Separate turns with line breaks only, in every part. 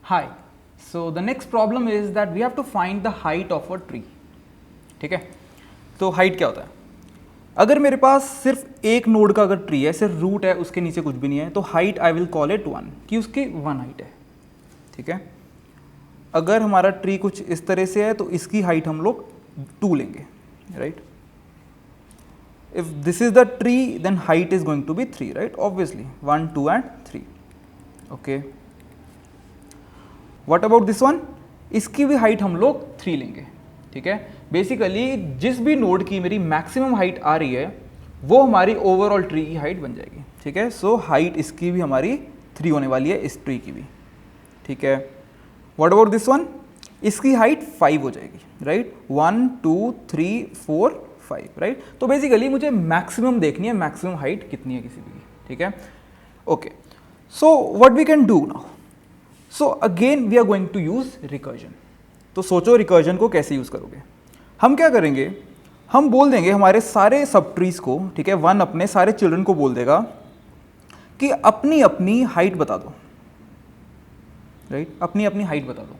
Hi. So the next problem is that we have to find the height of a tree. ठीक है, तो height क्या होता है? अगर मेरे पास सिर्फ एक नोड का अगर ट्री है, सिर्फ रूट है, उसके नीचे कुछ भी नहीं है, तो height I will call it 1, कि उसकी 1 हाइट है. ठीक है. अगर हमारा ट्री कुछ इस तरह से है तो इसकी हाइट हम लोग 2 लेंगे, right. If this is the tree then height is going to be 3, right, obviously 1, 2 and 3. Okay. What about this one? इसकी भी हाइट हम लोग 3 लेंगे. ठीक है. बेसिकली जिस भी नोड की मेरी मैक्सिमम हाइट आ रही है वो हमारी ओवरऑल ट्री की हाइट बन जाएगी. ठीक है. सो हाइट इसकी भी हमारी 3 होने वाली है, इस ट्री की भी. ठीक है. What about this one? इसकी हाइट 5 हो जाएगी, राइट. 1, 2, 3, 4, 5, राइट. तो बेसिकली मुझे मैक्सिमम देखनी है, मैक्सिमम हाइट कितनी है किसी भी की. ठीक है. Okay. So what we can do now? So again we are going to use recursion. तो सोचो रिकर्जन को कैसे यूज करोगे. हम क्या करेंगे, हम बोल देंगे हमारे सारे सब ट्रीज को, ठीक है, 1 अपने सारे चिल्ड्रन को बोल देगा कि अपनी अपनी हाइट बता दो, राइट. अपनी अपनी हाइट बता दो.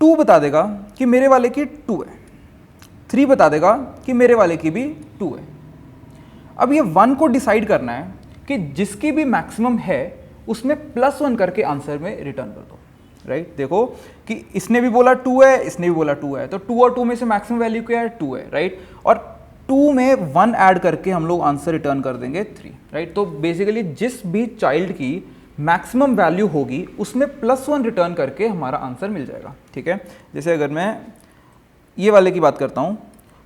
2 बता देगा कि मेरे वाले की 2 है. 3 बता देगा कि मेरे वाले की भी 2 है. अब ये 1 को डिसाइड करना है कि जिसकी भी मैक्सिमम है उसमें +1 करके आंसर में रिटर्न कर दो, राइट. देखो कि इसने भी बोला 2 है, इसने भी बोला 2 है, तो 2 और 2 में से मैक्सिमम वैल्यू क्या है? 2 है, राइट. और 2 में 1 ऐड करके हम लोग आंसर रिटर्न कर देंगे 3, राइट. तो बेसिकली जिस भी चाइल्ड की मैक्सिमम वैल्यू होगी उसमें +1 रिटर्न करके हमारा आंसर मिल जाएगा. ठीक है. जैसे अगर मैं ये वाले की बात करता हूँ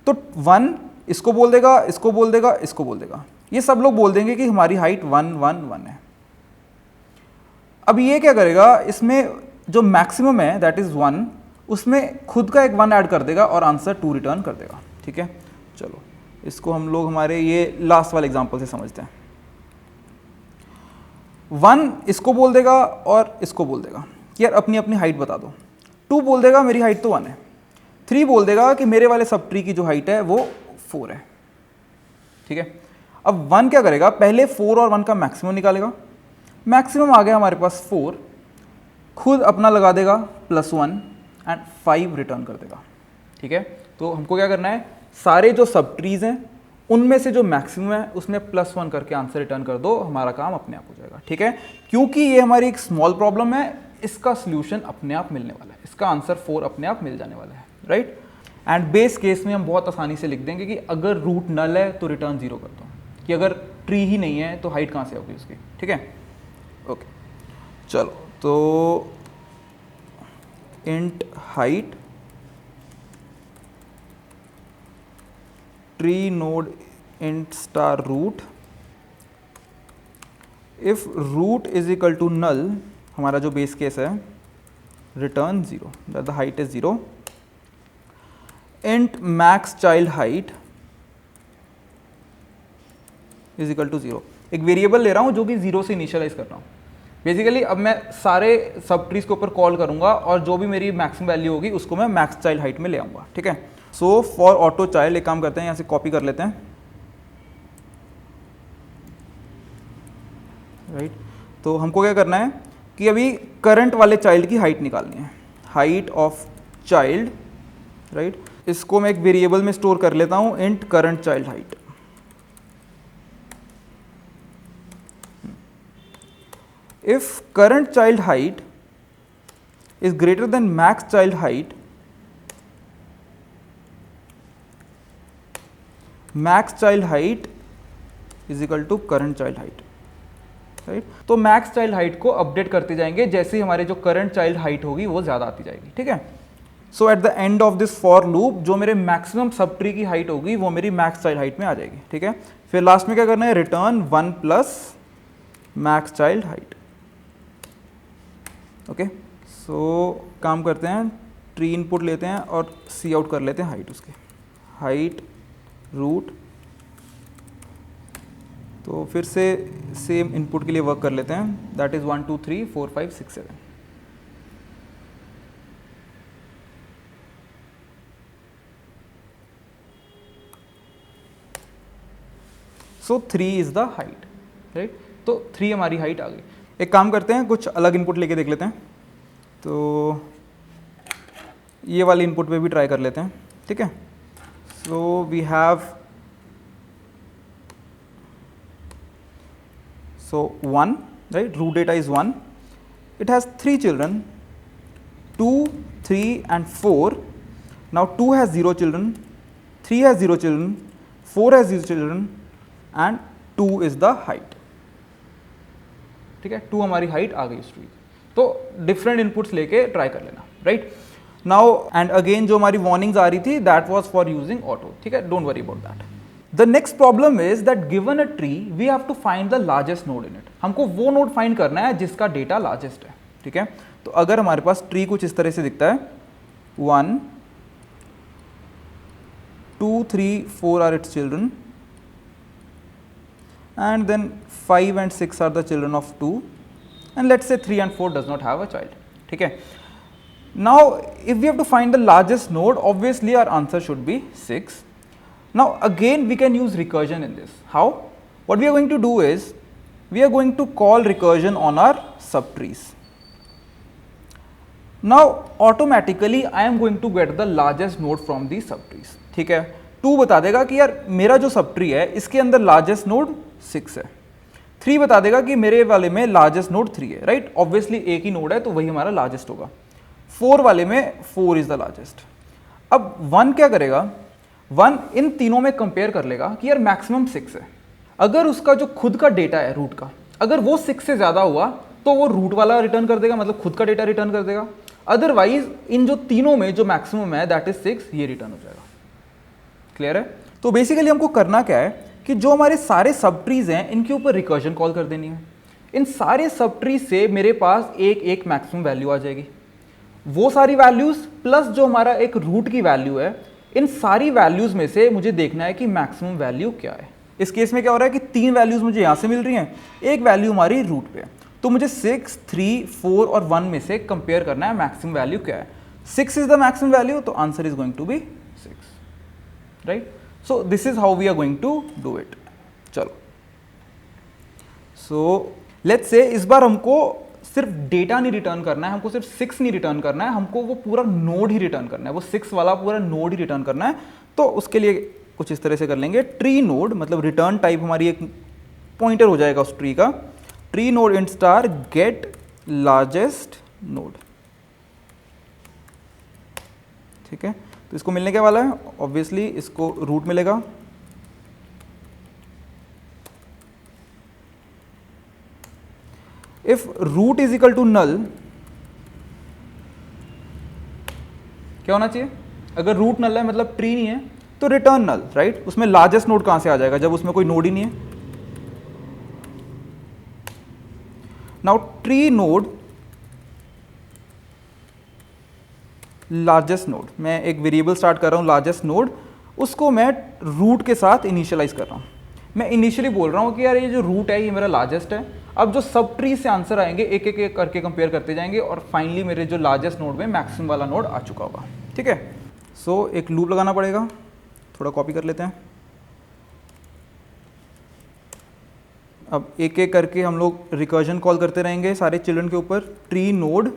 तो 1 इसको बोल देगा, इसको बोल देगा, इसको बोल देगा. ये सब लोग बोल देंगे कि हमारी हाइट 1, 1, 1 है. अब ये क्या करेगा, इसमें जो मैक्सिमम है दैट इज 1, उसमें खुद का एक 1 ऐड कर देगा और आंसर 2 रिटर्न कर देगा. ठीक है. चलो इसको हम लोग हमारे ये लास्ट वाले एग्जांपल से समझते हैं. 1 इसको बोल देगा और इसको बोल देगा कि यार अपनी अपनी हाइट बता दो. 2 बोल देगा मेरी हाइट तो 1 है. 3 बोल देगा कि मेरे वाले सब ट्री की जो हाइट है वो 4 है. ठीक है. अब 1 क्या करेगा, पहले 4 और 1 का मैक्सिमम निकालेगा. मैक्सिमम आ गया हमारे पास 4, खुद अपना लगा देगा +1 एंड 5 रिटर्न कर देगा. ठीक है. तो हमको क्या करना है, सारे जो सब ट्रीज हैं उनमें से जो मैक्सिमम है उसमें +1 करके आंसर रिटर्न कर दो, हमारा काम अपने आप हो जाएगा. ठीक है. क्योंकि ये हमारी एक स्मॉल प्रॉब्लम है, इसका सोल्यूशन अपने आप मिलने वाला है, इसका आंसर 4 अपने आप मिल जाने वाला है, राइट. एंड बेस केस में हम बहुत आसानी से लिख देंगे कि अगर रूट नल है तो रिटर्न 0 कर दो, कि अगर ट्री ही नहीं है तो हाइट कहाँ से होगी उसकी. ठीक है. ओके. चलो तो int height tree node int star root, if root is equal to null, हमारा जो बेस केस है, return 0 that the height is 0. Int max child height is equal to 0. एक वेरिएबल ले रहा हूं जो कि 0 से इनिशियलाइज कर रहा हूं. बेसिकली अब मैं सारे सब ट्रीज के ऊपर कॉल करूंगा और जो भी मेरी मैक्सिमम वैल्यू होगी उसको मैं मैक्स चाइल्ड हाइट में ले आऊंगा. ठीक है. सो फॉर ऑटो चाइल्ड एक काम करते हैं, यहाँ से कॉपी कर लेते हैं, राइट. तो हमको क्या करना है कि अभी करंट वाले चाइल्ड की हाइट निकालनी है, हाइट ऑफ चाइल्ड, राइट. इसको मैं एक वेरिएबल में स्टोर कर लेता हूँ, int current child height. If current child height is greater than max child height, max child height is equal to current child height, right? तो max child height को update करते जाएंगे जैसे ही हमारे जो current child height होगी वो ज़्यादा आती जाएगी. ठीक है. So at the end of this for loop जो मेरे maximum सब ट्री की हाइट होगी वो मेरी max child height में आ जाएगी. ठीक है. फिर लास्ट में क्या करना है, return 1 plus max child height. Okay. So काम करते हैं, ट्री इनपुट लेते हैं और सी आउट कर लेते हैं हाइट उसके, हाइट रूट. तो फिर से सेम इनपुट के लिए वर्क कर लेते हैं, that is 1, 2, 3, 4, 5, 6, 7. So 3 is the height, right. तो 3 हमारी हाइट आ गई. एक काम करते हैं, कुछ अलग इनपुट लेके देख लेते हैं. तो ये वाली इनपुट पे भी ट्राई कर लेते हैं, ठीक है। So we have so 1, right, root data is 1, it has 3 children, 2, 3 and 4. Now 2 has 0 children, 3 has 0 children, 4 has 0 children and 2 is the height, ठीक है। 2 हमारी हाइट आ गई उस ट्री। तो डिफरेंट इनपुट्स लेके ट्राई कर लेना, राइट। नाउ एंड अगेन जो हमारी वार्निंग्स आ रही थी that was for using auto, ठीक है, don't worry about that. The next problem is that given a tree, we have to find the largest node in it. हमको वो node find करना है जिसका डेटा लार्जेस्ट है, ठीक है। तो अगर हमारे पास ट्री कुछ इस तरह से दिखता है, 1, 2, 3, 4 are its children, and then 5 and 6 are the children of 2, and let's say 3 and 4 does not have a child, ठीक है। Now, if we have to find the largest node, obviously our answer should be 6. Now again we can use recursion in this. How? What we are going to do is we are going to call recursion on our subtrees. Now automatically I am going to get the largest node from these subtrees, ठीक है। 2 बता देगा कि यार मेरा जो subtree है इसके अंदर लार्जेस्ट नोड 6 है। 3 बता देगा कि मेरे वाले में लार्जेस्ट नोड 3 है, राइट। ऑब्वियसली एक ही नोड है तो वही हमारा लार्जेस्ट होगा। 4 वाले में 4 इज द लार्जेस्ट। अब 1 क्या करेगा, 1 इन तीनों में कंपेयर कर लेगा कि यार मैक्सिमम 6 है। अगर उसका जो खुद का डेटा है रूट का, अगर वो 6 से ज़्यादा हुआ तो वो रूट वाला रिटर्न कर देगा, मतलब खुद का डेटा रिटर्न कर देगा। अदरवाइज इन जो तीनों में जो मैक्सिमम है दैट इज 6, ये रिटर्न हो जाएगा। क्लियर है? तो बेसिकली हमको करना क्या है कि जो हमारे सारे सब ट्रीज हैं इनके ऊपर रिकर्जन कॉल कर देनी है। इन सारे सब ट्रीज से मेरे पास एक एक मैक्सिमम वैल्यू आ जाएगी। वो सारी वैल्यूज प्लस जो हमारा एक रूट की वैल्यू है, इन सारी वैल्यूज में से मुझे देखना है कि मैक्सिमम वैल्यू क्या है। इस केस में क्या हो रहा है कि 3 वैल्यूज मुझे यहां से मिल रही हैं, एक वैल्यू हमारी रूट पे है। तो मुझे 6, 3, 4 और 1 में से कंपेयर करना है मैक्सिमम वैल्यू क्या है। 6 इज द मैक्सिमम वैल्यू, तो answer is going to be 6, right. So this is how we are going to do it. चलो, सो लेट्स से इस बार हमको सिर्फ डेटा नहीं रिटर्न करना है, हमको सिर्फ 6 नहीं रिटर्न करना है, हमको वो पूरा नोड ही रिटर्न करना है, वो 6 वाला पूरा नोड ही रिटर्न करना है। तो उसके लिए कुछ इस तरह से कर लेंगे, ट्री नोड, मतलब रिटर्न टाइप हमारी एक पॉइंटर हो जाएगा उस ट्री का। Tree node int star get largest node, ठीक है। तो इसको मिलने क्या वाला है, ऑब्वियसली इसको रूट मिलेगा। If root is equal to null, क्या होना चाहिए? अगर रूट नल है मतलब ट्री नहीं है तो रिटर्न नल, राइट। उसमें लार्जेस्ट नोड कहां से आ जाएगा जब उसमें कोई नोड ही नहीं है। Now tree node largest node, मैं एक वेरिएबल स्टार्ट कर रहा हूं लार्जेस्ट नोड, उसको मैं रूट के साथ इनिशियलाइज कर रहा हूं। मैं इनिशियली बोल रहा हूं कि यार ये जो रूट है ये मेरा लार्जेस्ट है। अब जो सब ट्री से आंसर आएंगे एक एक करके कंपेयर करते जाएंगे और फाइनली मेरे जो लार्जेस्ट नोड में मैक्सिमम वाला नोड आ चुका होगा, ठीक है। सो एक लूप लगाना पड़ेगा, थोड़ा कॉपी कर लेते हैं। अब एक एक करके हम लोग रिकर्जन कॉल करते रहेंगे सारे चिल्ड्रन के ऊपर। Tree node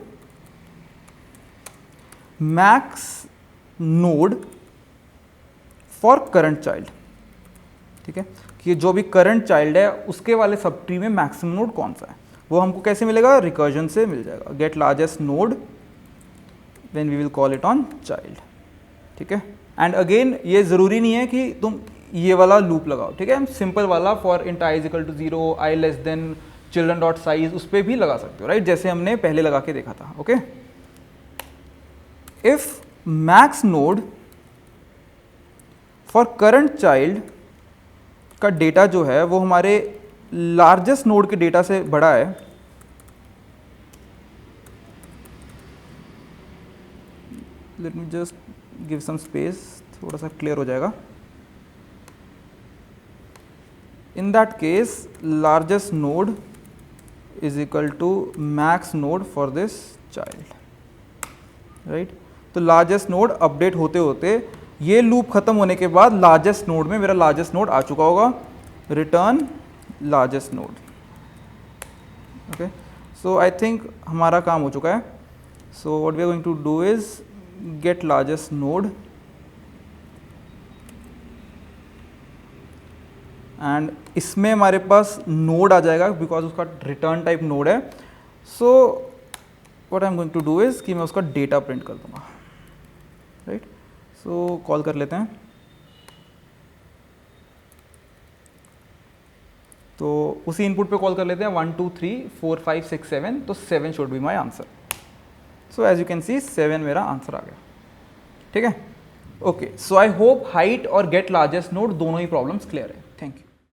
max node for current child, ठीक है, कि जो भी करंट चाइल्ड है उसके वाले सब ट्री में मैक्सिमम नोड कौन सा है, वो हमको कैसे मिलेगा, रिकर्जन से मिल जाएगा। Get largest node when we will call it on child, ठीक है। एंड अगेन ये ज़रूरी नहीं है कि तुम ये वाला लूप लगाओ, ठीक है। सिंपल वाला for int i is equal to 0, i less than children dot size, उस पर भी लगा सकते हो, राइट, जैसे हमने पहले लगा के देखा था, okay. If max node for current child का डेटा जो है वो हमारे लार्जेस्ट नोड के डेटा से बड़ा है, let me just give some space, थोड़ा सा क्लियर हो जाएगा। In that case largest node is equal to max node for this child, right. तो लार्जेस्ट नोड अपडेट होते होते ये लूप खत्म होने के बाद लार्जेस्ट नोड में मेरा लार्जेस्ट नोड आ चुका होगा, return largest node, okay. So I think हमारा काम हो चुका है। So what we are going to do is get largest node and इसमें हमारे पास नोड आ जाएगा बिकॉज उसका रिटर्न टाइप नोड है. So what I am going to do is कि मैं उसका डेटा प्रिंट कर दूंगा. राइट, सो कॉल कर लेते हैं. तो उसी इनपुट पे कॉल कर लेते हैं 1 2 3 4 5 6 7. तो 7 should be my answer. So as you can see 7 मेरा आंसर आ गया. ठीक है. Okay, so I hope height और गेट लार्जेस्ट नोड दोनों ही प्रॉब्लम्स क्लियर है.